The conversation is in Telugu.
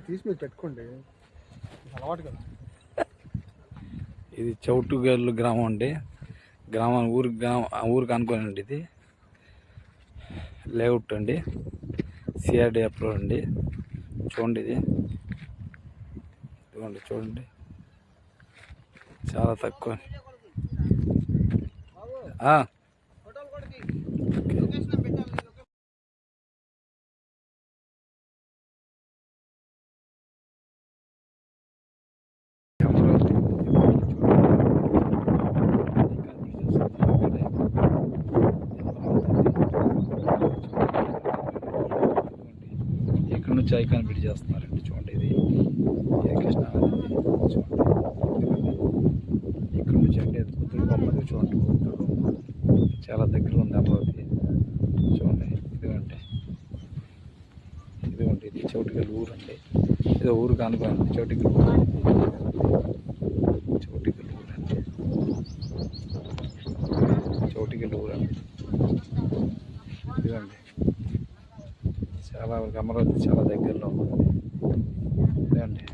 తీసి మీరు పెట్టుకోండి, అలవాటు కదా. ఇది చౌటుగల్లు గ్రామం అండి. ఊరికి అనుకోనండి. ఇది లేఅవుట్ అండి, సిఆర్డి అప్రూవ్ అండి. చూడండి ఇదిగోండి, చూడండి చాలా తక్కువ. ఇక్కడ నుంచి ఐకాన్ బిడ్ చేస్తున్నారండి. చూడండి ఇది కృష్ణా చూడండి. ఇక్కడ నుంచి అంటే బుద్ధుడు బొమ్మ చూడండి. బుద్ధుడు బొమ్మ చాలా దగ్గరలో ఉంది అమరావతి. చూడండి ఇదిగోండి ఇది చౌటుగల్ ఊరు అండి. ఏదో ఊరికి అనుకోండి, చౌటుగల్ ఊరు అండి. చౌటుగల్ ఊరు అండి, చౌటుగల్ ఊరు అండి. ఇదిగోండి చాలా అమరావతి చాలా దగ్గరలో ఉంది. ఇదండి.